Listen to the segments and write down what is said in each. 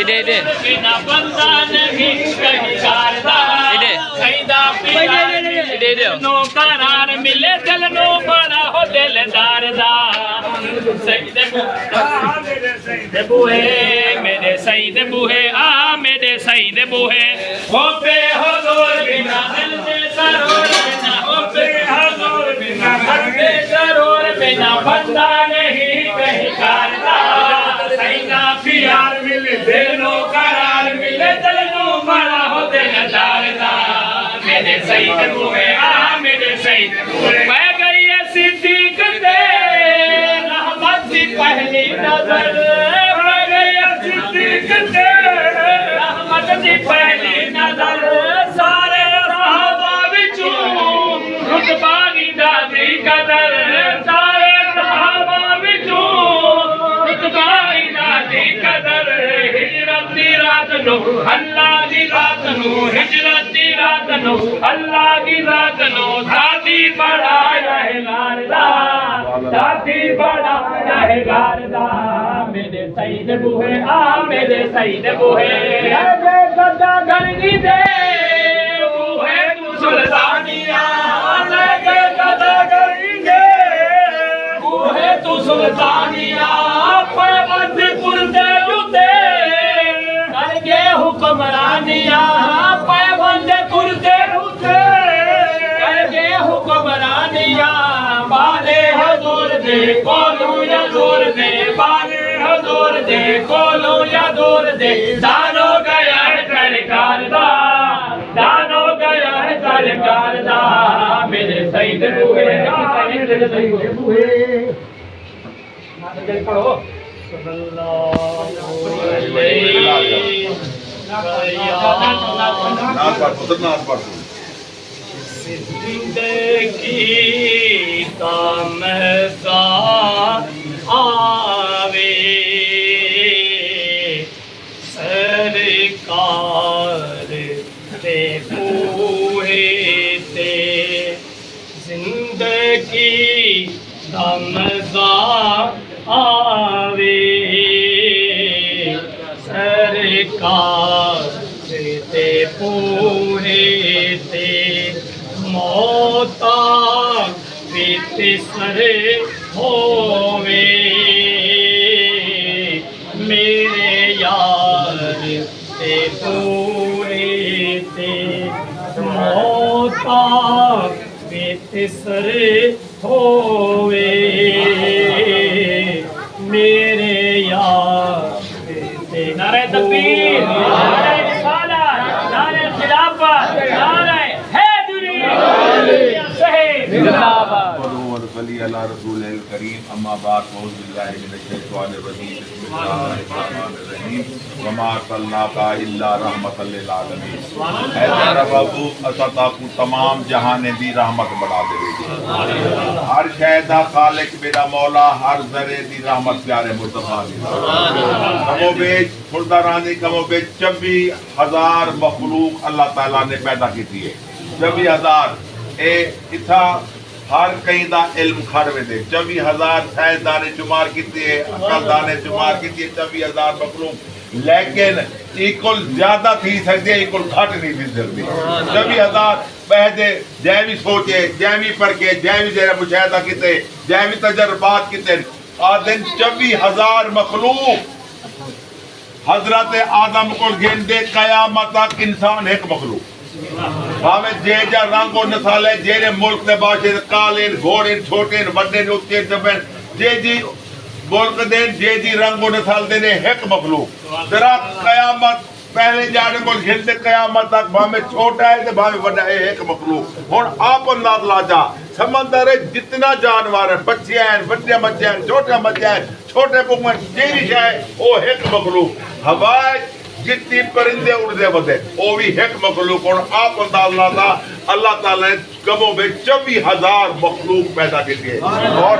इधे इधे इधे no करार मिले दिल नो बड़ा हो दिलदार दा सईद बूहे मेरे सईद बूहे आ मेरे सईद बूहे हो पे हुजूर बिना दिल से सरोर बिना हो पे हुजूर बिना दिल से सरोर बिना बंदा नहीं कहीं करता सईदा प्यार मिले दिल नो करार मिले दिल नो बड़ा हो दिलदार दा मेरे सईद बूहे आ मेरे सईद बूहे मैं गई है सिद्दीक दे रहमत दी पहली नजर मैं गई है सिद्दीक दे रहमत दी पहली नजर सारे सहाबा विचों रुतबा दी दादी कदर सारे सहाबा विचों रुतबा दी दादी कदर हिजरत दी रात नो अल्लाह दी रात नो हिजरत दी रात नो अल्लाह की रात नो दादी बड़ा रहगारदा दादी बड़ा रहगारदा मेरे सईद बूहे आ मेरे सईद बूहे जय गदा गरगी दे बूहे तू सुल्तानिया जय गदा गरगी दे बूहे तू सुल्तानिया पैबंद कुर्दे जुते करके हुक्मरानिया पैबंद कुर्दे जुते करके हुक्मरानिया बाले हुजूर दे कोलू या दूर दे बाले हुजूर दे कोलू या दूर दे दानो गया है सरकार दा दानो गया है सरकार दा मेरे सईद बूहे मेरे सईद बूहे पढ़ो जिंदगी का मज़ा आवे सरकार दे बूहे ते जिंदगी का मज़ा आवे सरकार दे बूहे ते मौता वित सरे होवे मेरे यार ते पूरे ते मौता वित सरे होवे मेरे यार ते नारे तकबीर नारे रिसालत नारे खिलाफत नारे वली अला रसूल करीम अम्मा बाद मौज़ बिल्लाहि मिनश शैतानिर रजीम बिस्मिल्लाहिर्रहमानिर्रहीम वमा अरसलनाका इल्ला रहमतल लिल आलमीन ऐ तेरा बाबू असा ताकू तमाम जहान दी रहमत बना दे हर शै दा खालिक मेरा मौला हर जरे दी रहमत प्यारे मुस्तफा दी कमो बेच खुरदारानी कमो बेच 24,000 मखलूक अल्लाह ताला ने पैदा की है 24,000 ए इथा हर कहीं दा इल्म खड़ में दे 24,000 साइंसदाने शुमार किए अकलदाने शुमार किए 24,000 मखलूक लेकिन इक्वल ज्यादा थी सकती इक्वल घट नहीं थी सकती 24,000 बहदे जैवी सोचे जैवी पढ़ के जैवी जरा मुशाहिदा किते जैवी तजर्बात किते आदन 24,000 मखलूक हजरत आदम को गिनदे कयामत तक इंसान एक मखलूक भावे जे जा रंगो नसाले जेरे मुल्क दे बादे काले घोड़े छोटे बड़े उच्चे दबन जे जी मुल्क दे जे जी रंगो नसाल दे ने एक मखलूक जरा कयामत पहले जाने को गिनते कयामत तक भावे छोटा है ते भावे बड़ा है एक मखलूक हुन आप अंदाज लाजा समंदर जितना जानवर है बच्चे हैं बड़े बच्चे हैं छोटे बच्चे हैं छोटे पुंगन जेरी है ओ एक मखलूक हवा जितनी परिंदे उड़ते बदे वो भी एक मखलूक और आप अंदाज लाता अल्लाह ताला ने कमों में 24,000 मखलूक पैदा किए और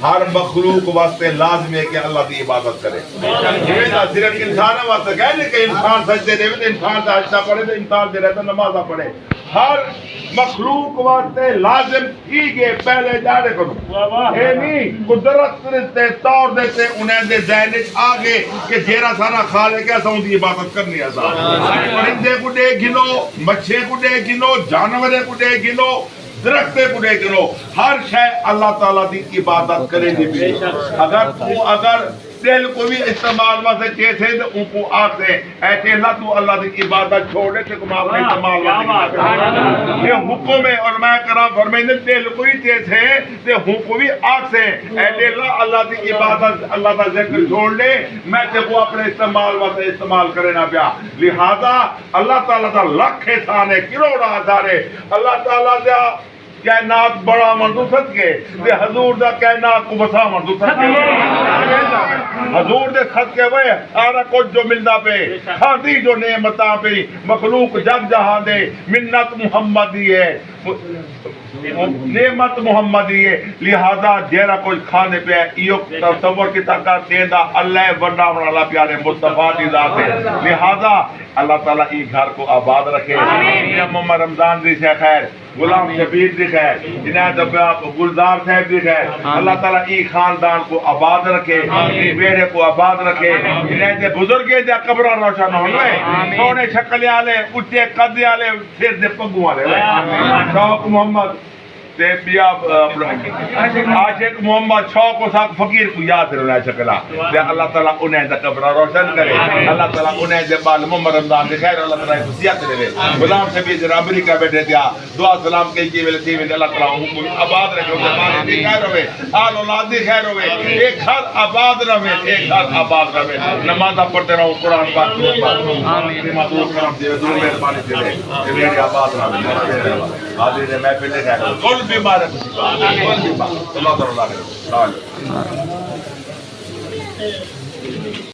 हर मखलूक वास्ते लाजमी है कि अल्लाह की इबादत करे सिर्फ इंसान वास्ते कह नहीं कि इंसान सजदे दे इंसान सजदा पढ़े तो इंसान दे रहता नमाज़ पढ़े हर मखलूक वास्ते लाजिम थी गए पहले जाने को ये नहीं कुदरत दे तौर देते उन्हें दे ज़हन च आ गए कि जेरा सारा खा ले के असां उनकी इबादत करनी है परिंदे को डे गिनो मच्छे को डे गिनो जानवरे को डे गिनो दरख्ते को डे गिनो हर शय अल्लाह ताला की इबादत करेगी भी अगर दिल को भी इस्तेमाल वास्ते कैसे तो उनको आते ऐसे अल्लाह तू अल्लाह की इबादत छोड़े तो कुमार में इस्तेमाल वास्ते ये हुक्म है और मैं करा फरमाइंदे दिल को ही कैसे ते हुक्म भी आते ऐसे अल्लाह की इबादत अल्लाह का जिक्र छोड़ ले मैं ते वो अपने इस्तेमाल वास्ते इस्तेमाल करे ना पिया लिहाजा अल्लाह ताला का लाख एहसान है करोड़ आधार है अल्लाह ताला का कायनात बड़ा मर्दू सदके ते हजूर दा कायनात को बसा मर्दू सदके हजूर दे सदके वे सारा कुछ जो मिलदा पे खादी जो नेमता पे मखलूक जग जहां दे मिन्नत मुहम्मद दी है नेमत मुहम्मदी है लिहाजा जेरा कुछ खाने पे इयो तसव्वुर की ताकत देंदा अल्लाह बड़ा वाला प्यारे मुस्तफा दी जात है लिहाजा अल्लाह ताला ई घर को आबाद रखे मोहम्मद रमजान दी से खैर गुलाम शबीर दी खैर इनायत गुलजार साहब दी खैर अल्लाह ताला ई खानदान को आबाद रखे ई बेड़े को आबाद रखे इनायत बुजुर्ग दे कब्र रोशन होवे सोने शक्ल वाले ऊंचे कद वाले सिर दे पग्गू वाले शौक मोहम्मद ते बिया आशिक मोहम्मद शौक और साथ फकीर को याद रहना शकला ते अल्लाह ताला उन्हें दा कब्र रोशन करे अल्लाह ताला उन्हें दे बाल मोहम्मद रमजान दे खैर अल्लाह ताला खुशियत देवे गुलाम शबीर जरा अमेरिका बैठे दिया दुआ सलाम के जी वेले थी अल्लाह ताला उनको आबाद रखे उनके माने दी खैर होवे आल औलाद दी खैर होवे एक घर आबाद रहे एक घर आबाद रहे नमाज पढ़ते रहो कुरान पाक आमीन मदद करम दे दूर मेहरबानी दे मेरे आबाद रहे हाजिर है महफिल है कुल बीमार है कुल बीमार अल्लाह ताला